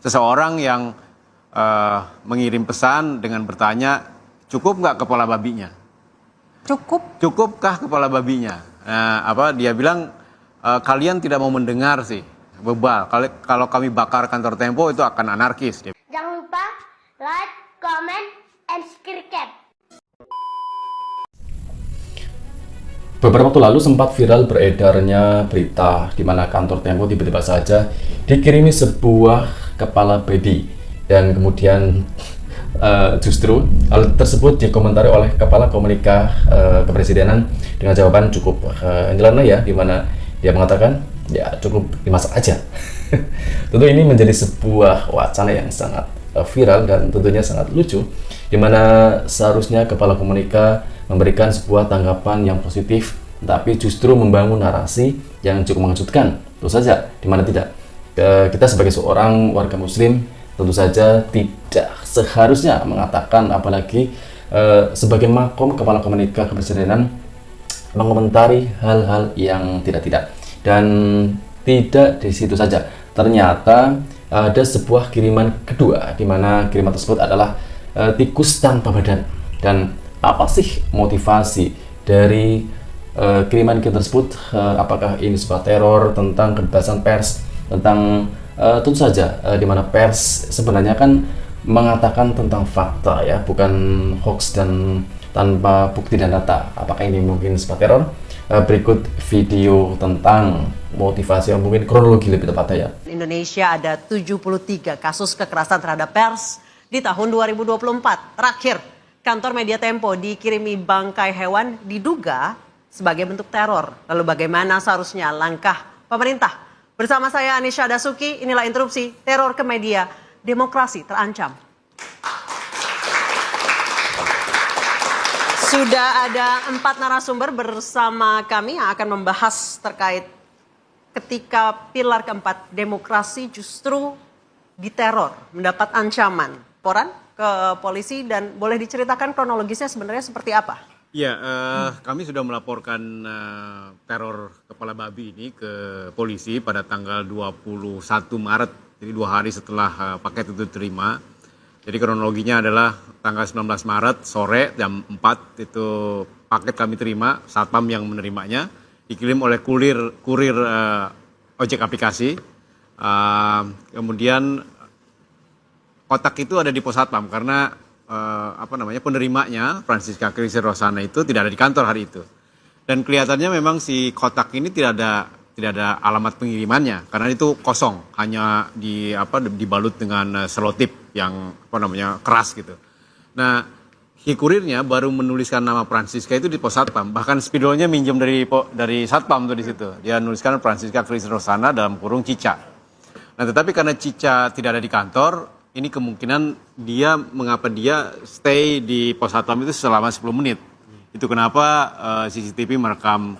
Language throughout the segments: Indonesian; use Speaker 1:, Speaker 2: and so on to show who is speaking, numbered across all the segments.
Speaker 1: seseorang yang mengirim pesan dengan bertanya, cukup nggak kepala babinya? Cukupkah kepala babinya? Dia bilang, kalian tidak mau mendengar sih, bebal. Kalau kami bakar kantor Tempo itu akan anarkis.
Speaker 2: Jangan lupa like, comment, and subscribe.
Speaker 3: Beberapa waktu lalu sempat viral beredarnya berita di mana kantor Tempo tiba-tiba saja dikirimi sebuah kepala babi, dan kemudian justru hal tersebut dikomentari oleh Kepala Komunika Kepresidenan dengan jawaban cukup nyeleneh ya, di mana dia mengatakan ya cukup dimasak aja. Tentu ini menjadi sebuah wacana yang sangat viral dan tentunya sangat lucu, di mana seharusnya Kepala Komunika memberikan sebuah tanggapan yang positif, tapi justru membangun narasi yang cukup mengejutkan. Tentu saja, di mana tidak. Kita sebagai seorang warga Muslim tentu saja tidak seharusnya mengatakan, apalagi sebagai makom Kepala Komunika Kepresidenan, mengomentari hal-hal yang tidak-tidak. Dan tidak di situ saja. Ternyata ada sebuah kiriman kedua, di mana kiriman tersebut adalah tikus tanpa badan. Dan apa sih motivasi dari kiriman tersebut? Apakah ini sebuah teror tentang kebebasan pers, tentang tentu saja di mana pers sebenarnya kan mengatakan tentang fakta ya, bukan hoax dan tanpa bukti dan data. Apakah ini mungkin sebuah teror? Berikut video tentang motivasi, yang mungkin kronologi lebih tepatnya ya.
Speaker 4: Indonesia ada 73 kasus kekerasan terhadap pers di tahun 2024. Terakhir, kantor Media Tempo dikirimi bangkai hewan diduga sebagai bentuk teror. Lalu bagaimana seharusnya langkah pemerintah? Bersama saya Anisha Dasuki, inilah interupsi teror ke media, demokrasi terancam. Sudah ada 4 narasumber bersama kami yang akan membahas terkait ketika pilar keempat demokrasi justru diteror, mendapat ancaman. Laporan ke polisi, dan boleh diceritakan kronologisnya sebenarnya seperti apa?
Speaker 1: Ya, kami sudah melaporkan teror kepala babi ini ke polisi pada tanggal 21 Maret, jadi 2 hari setelah paket itu diterima. Jadi kronologinya adalah tanggal 19 Maret sore jam 4 itu paket kami terima, satpam yang menerimanya, dikirim oleh kurir ojek aplikasi. Kemudian kotak itu ada di pos satpam karena penerimanya Francisca Christine Rosana itu tidak ada di kantor hari itu. Dan kelihatannya memang si kotak ini tidak ada alamat pengirimannya karena itu kosong, hanya dibalut dengan selotip yang keras gitu. Nah, si kurirnya baru menuliskan nama Francisca itu di pos satpam, bahkan spidolnya minjem dari satpam tuh di situ. Dia nuliskan Francisca Christine Rosana dalam kurung Cica. Nah, tetapi karena Cica tidak ada di kantor, ini kemungkinan mengapa dia stay di pos satpam itu selama 10 menit. Itu kenapa CCTV merekam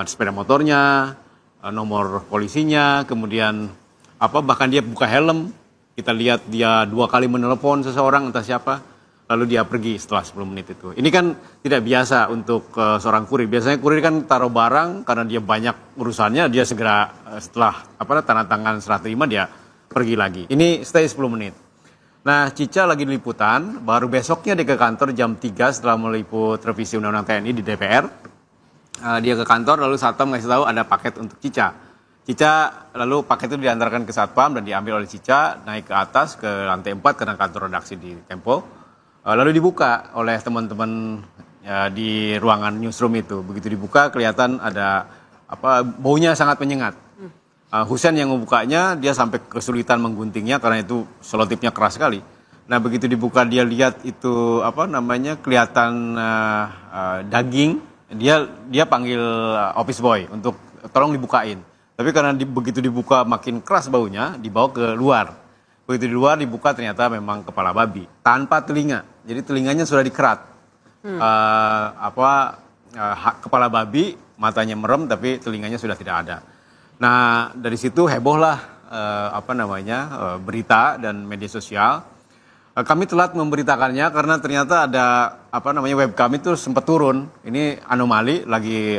Speaker 1: sepeda motornya, nomor polisinya, kemudian bahkan dia buka helm. Kita lihat dia 2 kali menelepon seseorang entah siapa, lalu dia pergi setelah 10 menit itu. Ini kan tidak biasa untuk seorang kurir. Biasanya kurir kan taruh barang karena dia banyak urusannya, dia segera setelah tanda tangan serah terima dia pergi lagi. Ini stay 10 menit. Nah, Cica lagi di liputan, baru besoknya dia ke kantor jam 3 setelah meliput revisi Undang-Undang TNI di DPR. Dia ke kantor lalu satpam ngasih tahu ada paket untuk Cica. Cica lalu paket itu diantarkan ke satpam dan diambil oleh Cica, naik ke atas ke lantai 4 karena kantor redaksi di Tempo. Lalu dibuka oleh teman-teman di ruangan newsroom itu. Begitu dibuka kelihatan ada baunya sangat menyengat. Husein yang membukanya, dia sampai kesulitan mengguntingnya karena itu selotipnya keras sekali. Nah, begitu dibuka dia lihat itu kelihatan daging, dia panggil office boy untuk tolong dibukain. Tapi karena begitu dibuka makin keras baunya, dibawa ke luar. Begitu di luar dibuka ternyata memang kepala babi tanpa telinga. Jadi telinganya sudah dikerat. Kepala babi, matanya merem tapi telinganya sudah tidak ada. Nah, dari situ hebohlah berita dan media sosial. Kami telat memberitakannya karena ternyata ada web kami itu sempat turun. Ini anomali lagi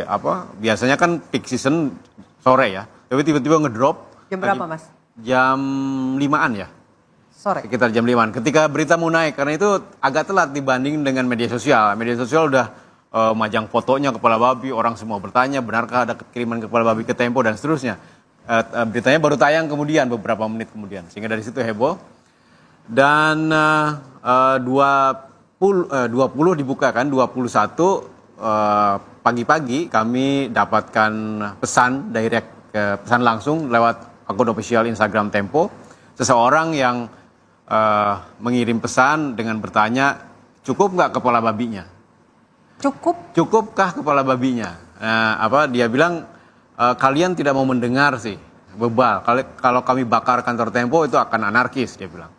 Speaker 1: biasanya kan peak season sore ya. Tapi tiba-tiba ngedrop.
Speaker 4: Jam berapa, Mas?
Speaker 1: Jam 5-an ya.
Speaker 4: Sore.
Speaker 1: Sekitar jam 5. Ketika berita mau naik, karena itu agak telat dibanding dengan media sosial. Media sosial udah majang fotonya kepala babi, orang semua bertanya, benarkah ada kiriman kepala babi ke Tempo dan seterusnya. Beritanya baru tayang kemudian, beberapa menit kemudian. Sehingga dari situ heboh. Dan 20 dibuka kan, 21 pagi-pagi kami dapatkan pesan pesan langsung lewat akun official Instagram Tempo. Seseorang yang mengirim pesan dengan bertanya, cukup nggak kepala babinya? Cukupkah kepala babinya? Dia bilang, kalian tidak mau mendengar sih, bebal. Kalau kami bakar kantor Tempo itu akan anarkis, dia bilang.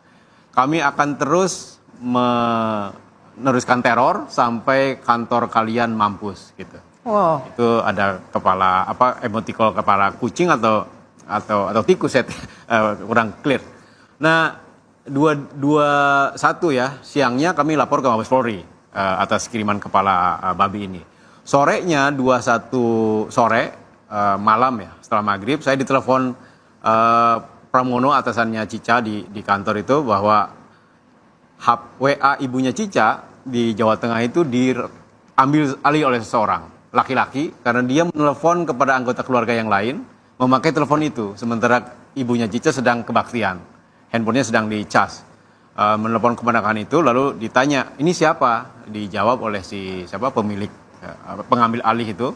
Speaker 1: Kami akan terus meneruskan teror sampai kantor kalian mampus, gitu.
Speaker 4: Wow.
Speaker 1: Itu ada kepala emotikol kepala kucing atau tikus ya, kurang clear. Nah, 21 ya, siangnya kami lapor ke Mabes Polri atas kiriman kepala babi ini. Sorenya 21 sore malam ya, setelah maghrib saya ditelepon Pramono, atasannya Cica di kantor itu, bahwa WA ibunya Cica di Jawa Tengah itu diambil alih oleh seseorang laki-laki karena dia menelpon kepada anggota keluarga yang lain memakai telepon itu, sementara ibunya Cica sedang kebaktian, handphonenya sedang dicas. Menelpon keponakan itu, lalu ditanya, ini siapa? Dijawab oleh pemilik pengambil alih itu,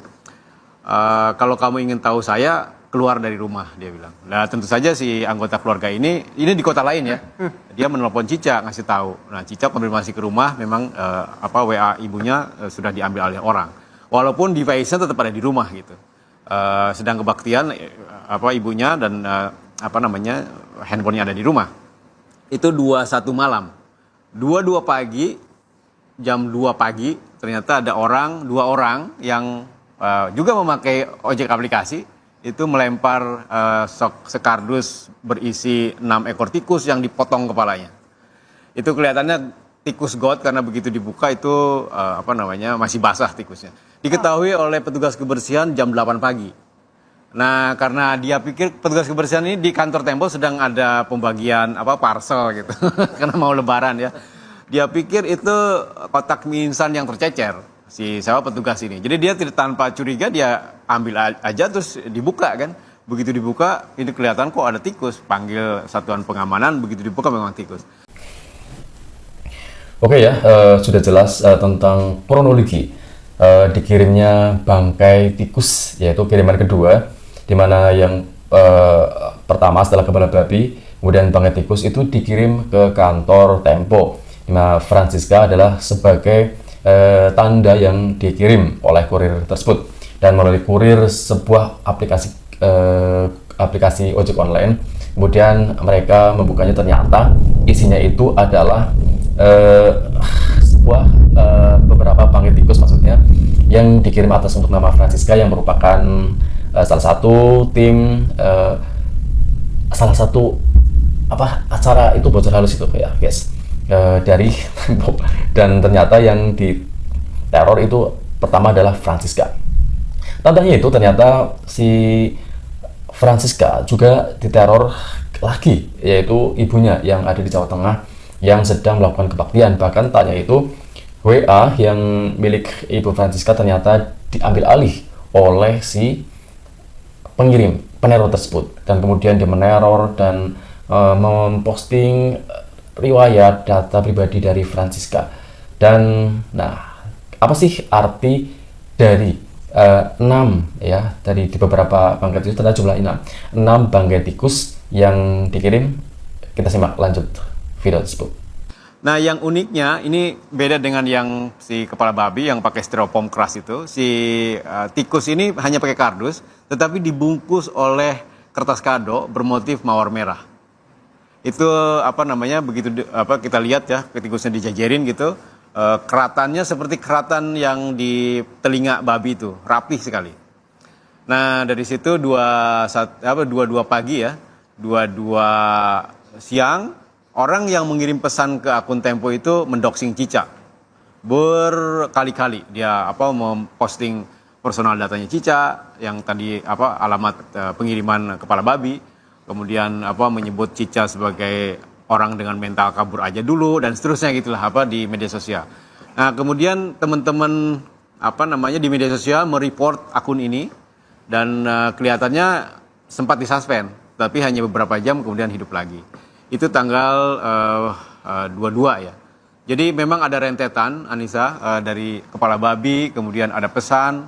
Speaker 1: kalau kamu ingin tahu saya, keluar dari rumah, dia bilang. Nah, tentu saja si anggota keluarga ini di kota lain ya, dia menelpon Cica ngasih tahu. Nah, Cica konfirmasi ke rumah, memang WA ibunya sudah diambil alih orang. Walaupun device-nya tetap ada di rumah gitu. Sedang kebaktian ibunya dan handphonenya ada di rumah. Itu 21 malam. 22 pagi, jam 2 pagi, ternyata ada dua orang yang juga memakai ojek aplikasi, itu melempar sekardus berisi 6 ekor tikus yang dipotong kepalanya. Itu kelihatannya tikus got karena begitu dibuka itu masih basah tikusnya. Diketahui oleh petugas kebersihan jam 8 pagi. Nah, karena dia pikir petugas kebersihan ini di kantor Tempo sedang ada pembagian parcel gitu. Karena mau lebaran ya. Dia pikir itu kotak mie instan yang tercecer petugas ini. Jadi dia tanpa curiga dia ambil aja terus dibuka kan. Begitu dibuka ini kelihatan kok ada tikus. Panggil satuan pengamanan, begitu dibuka memang tikus.
Speaker 3: Oke ya, sudah jelas tentang kronologi dikirimnya bangkai tikus, yaitu kiriman kedua, di mana yang pertama setelah kepala babi, kemudian bangkai tikus itu dikirim ke kantor Tempo. Nah, Francisca adalah sebagai tanda yang dikirim oleh kurir tersebut, dan melalui kurir sebuah aplikasi ojek online. Kemudian mereka membukanya, ternyata isinya itu adalah sebuah beberapa bangkai tikus, maksudnya yang dikirim atas untuk nama Francisca, yang merupakan salah satu tim acara itu bocor halus itu ya guys, dari Tempo. Dan ternyata yang di teror itu pertama adalah Francisca. Tandanya itu ternyata si Francisca juga diteror lagi, yaitu ibunya yang ada di Jawa Tengah yang sedang melakukan kebaktian. Bahkan tanya itu WA yang milik ibu Francisca ternyata diambil alih oleh si peneror tersebut, dan kemudian dia meneror dan memposting riwayat data pribadi dari Francisca. Dan apa sih arti dari 6 ya, dari di beberapa bangkai tikus, ternyata jumlah 6 bangkai tikus yang dikirim. Kita simak lanjut video tersebut.
Speaker 1: Nah, yang uniknya ini beda dengan yang si kepala babi yang pakai styrofoam keras itu. Si tikus ini hanya pakai kardus, tetapi dibungkus oleh kertas kado bermotif mawar merah. Itu begitu kita lihat ya, tikusnya dijajarin gitu, keratannya seperti keratan yang di telinga babi itu, rapih sekali. Nah, dari situ 22 pagi ya, 22 siang, orang yang mengirim pesan ke akun Tempo itu mendoxing Cica berkali-kali. Dia memposting personal datanya Cica, yang tadi alamat pengiriman kepala babi, kemudian menyebut Cica sebagai orang dengan mental kabur aja dulu dan seterusnya gitulah di media sosial. Nah, kemudian teman-teman di media sosial mereport akun ini dan kelihatannya sempat disuspend, tapi hanya beberapa jam kemudian hidup lagi. Itu tanggal 22 ya. Jadi memang ada rentetan, Anissa, dari kepala babi, kemudian ada pesan,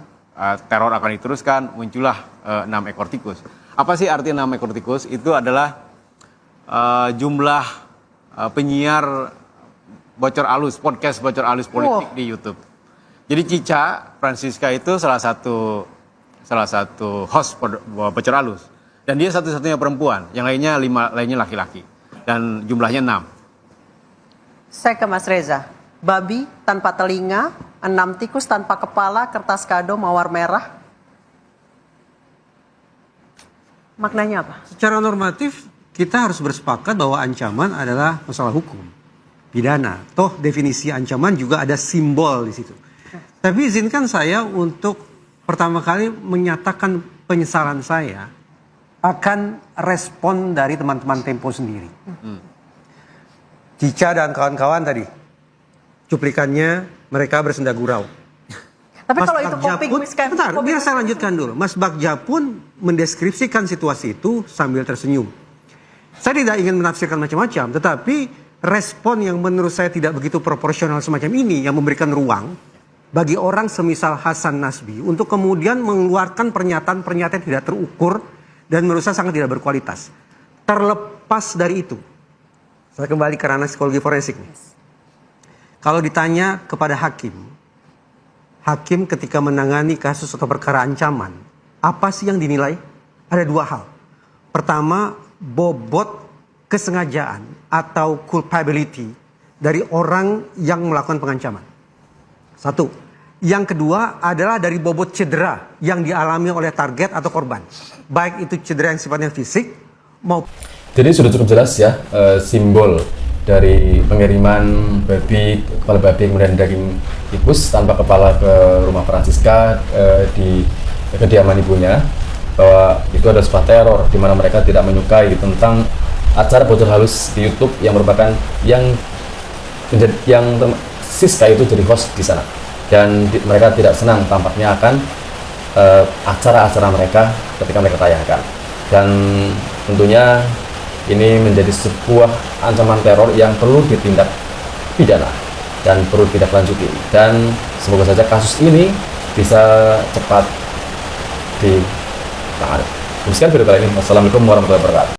Speaker 1: teror akan diteruskan, muncullah 6 ekor tikus. Apa sih arti 6 ekor tikus? Itu adalah jumlah penyiar podcast bocor alus politik di YouTube. Jadi Cica Francisca itu salah satu host bocor alus. Dan dia satu-satunya perempuan, yang lainnya 5 lainnya laki-laki. Dan jumlahnya 6.
Speaker 4: Saya ke Mas Reza. Babi tanpa telinga, 6 tikus tanpa kepala, kertas kado, mawar merah. Maknanya apa?
Speaker 5: Secara normatif kita harus bersepakat bahwa ancaman adalah masalah hukum, pidana. Toh definisi ancaman juga ada simbol di situ. Tapi izinkan saya untuk pertama kali menyatakan penyesalan saya akan respon dari teman-teman Tempo sendiri. Cica dan kawan-kawan tadi, cuplikannya mereka bersenda gurau.
Speaker 4: Tapi
Speaker 5: Mas
Speaker 4: kalau itu
Speaker 5: Bagja
Speaker 4: coping
Speaker 5: pun,
Speaker 4: miskan.
Speaker 5: bentar, biar saya lanjutkan dulu. Mas Bagja pun mendeskripsikan situasi itu sambil tersenyum. Saya tidak ingin menafsirkan macam-macam, tetapi respon yang menurut saya tidak begitu proporsional semacam ini yang memberikan ruang bagi orang semisal Hasan Nasbi untuk kemudian mengeluarkan pernyataan-pernyataan tidak terukur dan menurut saya sangat tidak berkualitas. Terlepas dari itu, saya kembali ke ranah psikologi forensik. Kalau ditanya kepada hakim ketika menangani kasus atau perkara ancaman, apa sih yang dinilai? Ada 2 hal. Pertama, bobot kesengajaan atau culpability dari orang yang melakukan pengancaman. 1. Yang kedua adalah dari bobot cedera yang dialami oleh target atau korban. Baik itu cedera yang sifatnya fisik maupun...
Speaker 3: Jadi sudah cukup jelas ya simbol dari pengiriman kepala babi kemudian daging tikus tanpa kepala ke rumah Francisca di kediaman ibunya, bahwa itu ada sebuah teror di mana mereka tidak menyukai tentang acara bocor halus di YouTube yang merupakan yang Siska itu jadi host di sana, dan mereka tidak senang tampaknya akan acara-acara mereka ketika mereka tayangkan, dan tentunya ini menjadi sebuah ancaman teror yang perlu ditindak pidana dan perlu ditindaklanjuti, dan semoga saja kasus ini bisa cepat ditangani. Demikian video kali ini. Wassalamualaikum warahmatullahi wabarakatuh.